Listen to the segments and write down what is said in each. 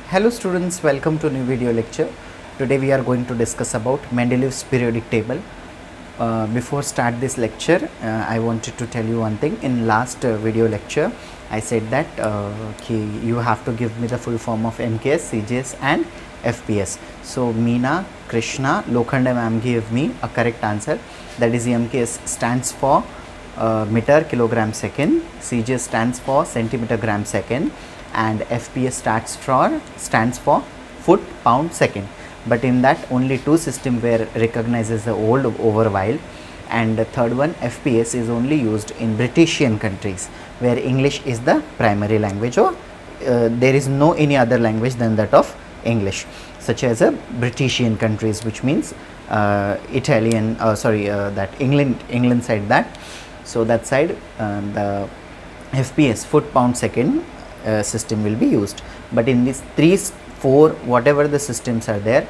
Hello students, welcome to new video lecture. Today we are going to discuss about Mendeleev's periodic table. Before start this lecture, I wanted to tell you one thing. In last video lecture, I said that you have to give me the full form of MKS, CGS and FPS. So Meena, Krishna, Lokhande ma'am gave me a correct answer. That is MKS stands for meter kilogram second, CGS stands for centimeter gram second, and FPS stands for foot pound second. But in that only two systems were recognized as the old over while, and the third one FPS is only used in Britishian countries where English is the primary language, or there is no any other language than that of English, such as Britishian countries, which means Italian, that England side, that so that side the FPS foot pound second system will be used. But in these 3, 4 whatever the systems are there,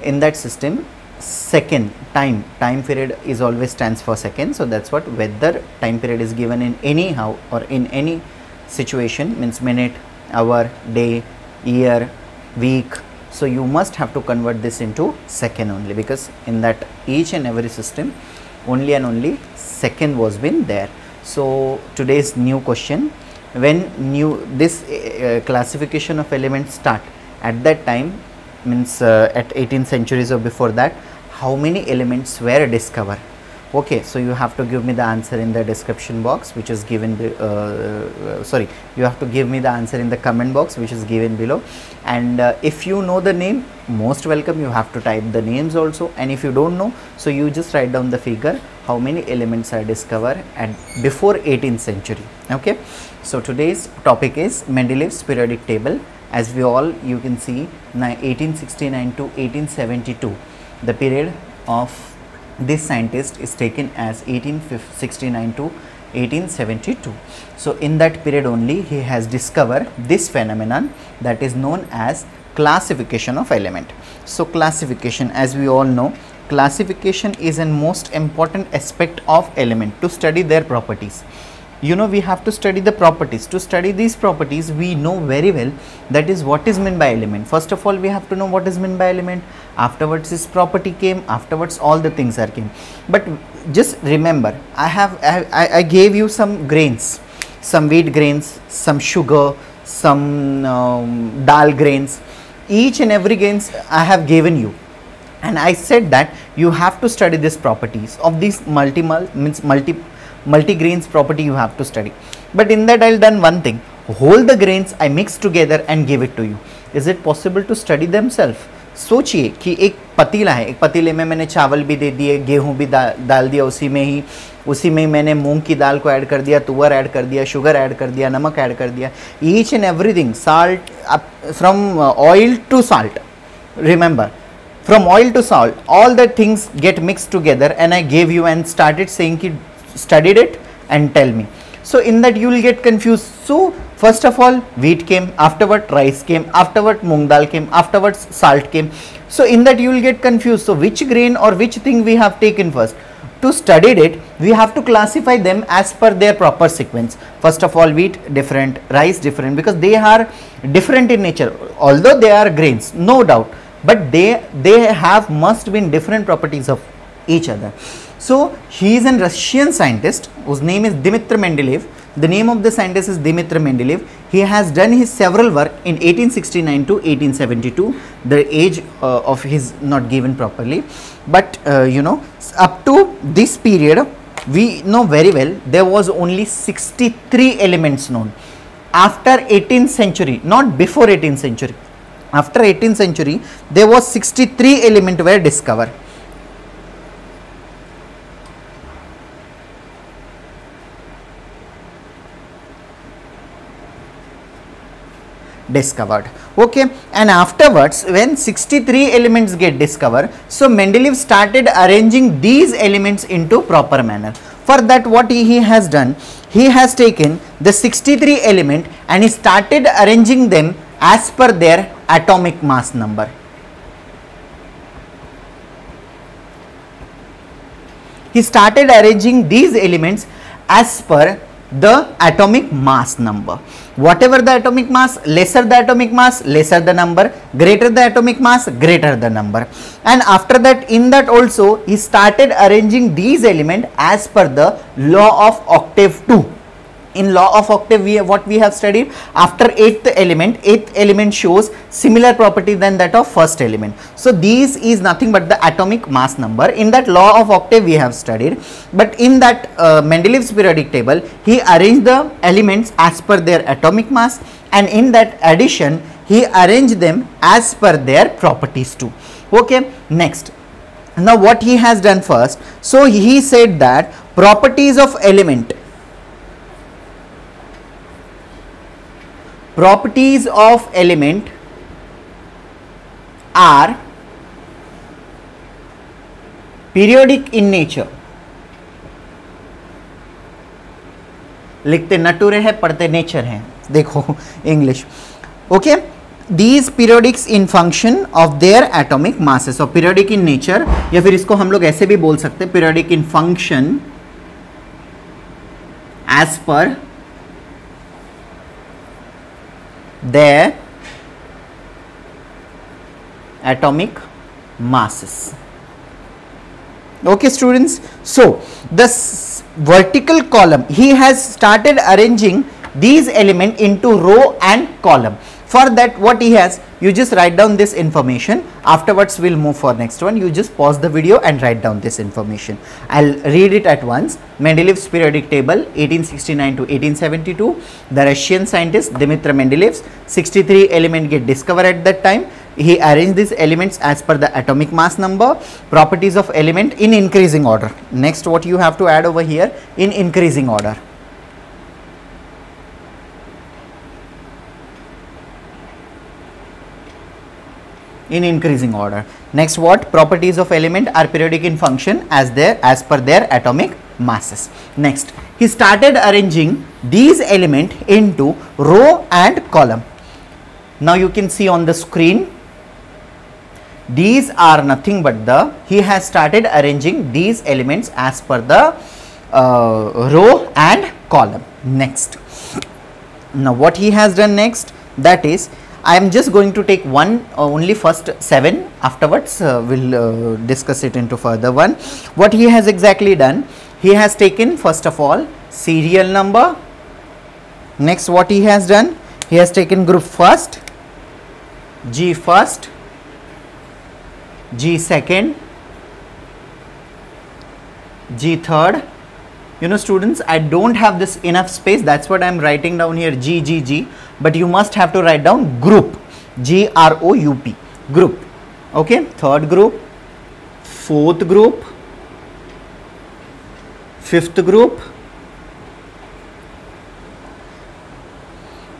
in that system second time period is always stands for second. So that's what, whether time period is given in anyhow or in any situation, means minute, hour, day, year, week, so you must have to convert this into second only, because in that each and every system only and only second was been there. So today's new question, when this classification of elements start, at that time, means at 18th centuries or before that, how many elements were discovered? Okay, so you have to give me the answer in the description box, which is given you have to give me the answer in the comment box, which is given below. And if you know the name, most welcome, you have to type the names also, and if you don't know, so you just write down the figure how many elements are discovered at before 18th century. Okay, so today's topic is Mendeleev's periodic table. As we all, you can see, 1869 to 1872, the period of this scientist is taken as 1869 to 1872. So in that period only he has discovered this phenomenon that is known as classification of element. So classification, as we all know, classification is a most important aspect of element to study their properties. You know, we have to study the properties. To study these properties, we know very well that is what is meant by element. First of all, we have to know what is meant by element. Afterwards, this property came. Afterwards, all the things are came. But just remember, I gave you some grains, some wheat grains, some sugar, some dal grains. Each and every grains I have given you, and I said that you have to study these properties of these multi-grains property you have to study. But in that I'll done one thing, whole the grains I mix together and give it to you. Is it possible to study themselves? सोचिए कि एक पतीला है, एक पतीले में मैंने चावल भी दे दिए, गेहूं भी डाल दिया, उसी में ही मैंने मूंग की दाल को ऐड कर दिया, तुअर ऐड कर दिया, शुगर ऐड कर दिया, नमक ऐड कर दिया, each and everything, salt, from oil to salt, remember, from oil to salt, all the things get mixed together, and I gave you and started saying ki studied it and tell me. So in that you will get confused. So first of all wheat came, afterward rice came, afterward moong dal came, afterwards salt came. So in that you will get confused. So which grain or which thing we have taken first? To study it, we have to classify them as per their proper sequence. First of all, wheat different, rice different, because they are different in nature, although they are grains, no doubt, but they have must be different properties of each other. So he is a Russian scientist whose name is Dmitry Mendeleev. The name of the scientist is Dmitry Mendeleev. He has done his several work in 1869 to 1872. The age of his not given properly, but you know, up to this period we know very well there was only 63 elements known. After 18th century, not before 18th century, after 18th century there was 63 elements were discovered. Okay, and afterwards when 63 elements get discovered, so Mendeleev started arranging these elements into proper manner. For that, what he has done, he has taken the 63 element and he started arranging them as per their atomic mass number. He started arranging these elements as per the atomic mass number. whatever the atomic mass, lesser the atomic mass, lesser the number, greater the atomic mass, greater the number. And after that, in that also he started arranging these elements as per the law of octave 2. In law of octave, what we have studied, after eighth element shows similar property than that of first element. So this is nothing but the atomic mass number. In that law of octave we have studied, but in that Mendeleev's periodic table, he arranged the elements as per their atomic mass, and in that addition he arranged them as per their properties too. Okay, next, now what he has done first, so he said that properties of element are periodic in nature. लिखते नटूरे है, पढ़ते nature है, देखो English. Okay, these periodics in function of their atomic masses, और periodic in nature, या फिर इसको हम लोग ऐसे भी बोल सकते हैं, periodic in function as per their atomic masses. Okay students, so this vertical column, he has started arranging these elements into row and column. For that, what he has, you just write down this information, afterwards we'll move for next one. You just pause the video and write down this information. I'll read it at once. Mendeleev's periodic table 1869 to 1872, the Russian scientist Dmitry Mendeleev, 63 elements get discovered at that time. He arranged these elements as per the atomic mass number, properties of element in increasing order. Next, what you have to add over here, in increasing order. In increasing order. Next, what properties of element are periodic in function as per their atomic masses. Next, he started arranging these elements into row and column. Now you can see on the screen, these are nothing but he has started arranging these elements as per the row and column. Next, now what he has done next, that is, I am just going to take only first 7, afterwards we'll discuss it into further one. What he has exactly done, he has taken first of all serial number. Next, what he has done, he has taken group first, G first, G second, G third. You know students, I don't have this enough space, that's what I am writing down here G, but you must have to write down group, GROUP, group. Okay, third group, fourth group, fifth group,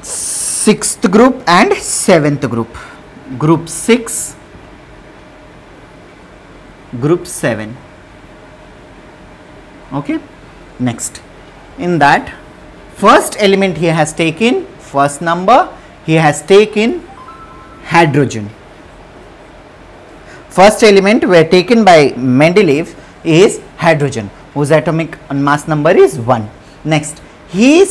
sixth group and seventh group, group 6, group 7. Okay, next, in that first element he has taken, first number, he has taken hydrogen. First element were taken by Mendeleev is hydrogen, whose atomic mass number is 1. Next, he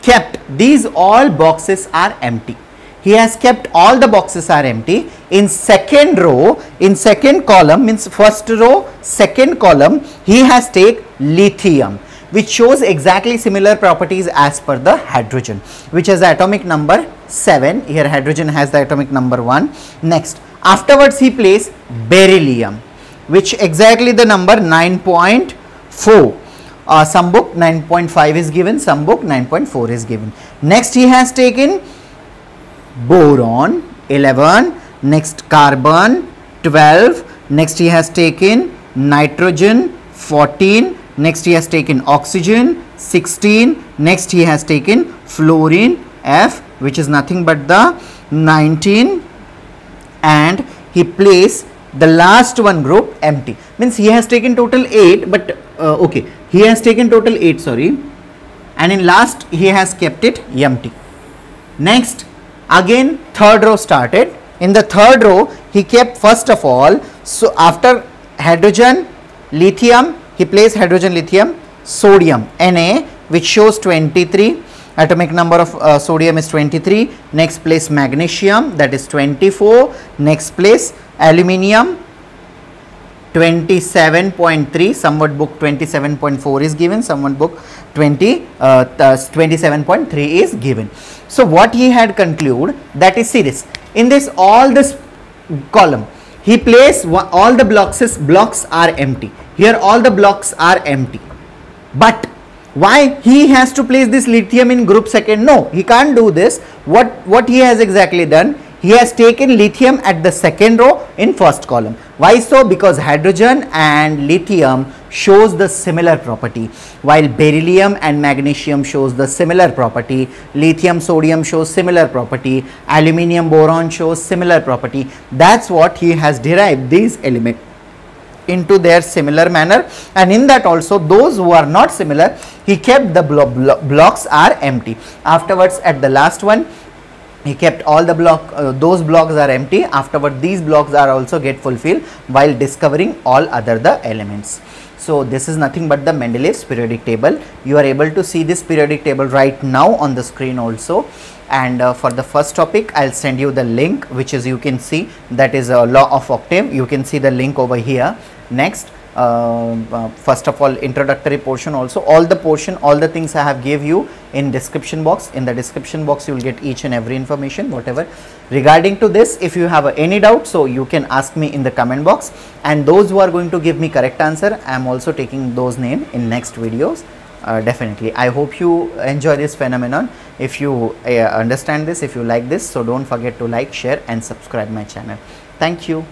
kept these all boxes are empty. He has kept all the boxes are empty. In second row, in second column, means first row, second column, he has taken lithium, which shows exactly similar properties as per the hydrogen, which has the atomic number 7. Here hydrogen has the atomic number 1. Next, afterwards he placed beryllium, which exactly the number 9.4. Some book 9.5 is given, some book 9.4 is given. Next, he has taken boron 11, next carbon 12, next he has taken nitrogen 14, next he has taken oxygen 16, next he has taken fluorine F, which is nothing but the 19, and he placed the last one group empty, means he has taken total 8, but okay, he has taken total 8, sorry, and in last he has kept it empty. Next, again third row started. In the third row he kept first of all, so after hydrogen, lithium, he placed hydrogen, lithium, sodium Na, which shows 23, atomic number of sodium is 23, next place magnesium, that is 24, next place aluminium 27.3, somewhat book 27.4 is given, somewhat book 27.3 is given. So what he had concluded, that is, see this, in this all this column he placed all the blocks are empty. Here all the blocks are empty, but why he has to place this lithium in group second? No, he can't do this. What he has exactly done, he has taken lithium at the second row in first column. Why so? Because hydrogen and lithium shows the similar property, while beryllium and magnesium shows the similar property, lithium sodium shows similar property, aluminium boron shows similar property. That's what he has derived these elements into their similar manner, and in that also those who are not similar, he kept the blocks are empty. Afterwards, at the last one, he kept all the those blocks are empty. Afterward, these blocks are also get fulfilled while discovering all other the elements. So this is nothing but the Mendeleev's periodic table. You are able to see this periodic table right now on the screen also. And for the first topic, I'll send you the link, which is, you can see, that is a law of octave. You can see the link over here. Next, first of all, introductory portion also, all the things I have gave you in description box. In the description box, you will get each and every information, whatever regarding to this. If you have any doubt, so you can ask me in the comment box, and those who are going to give me correct answer, I am also taking those name in next videos. Definitely, I hope you enjoy this phenomenon. If you understand this, if you like this, so don't forget to like, share and subscribe my channel. Thank you.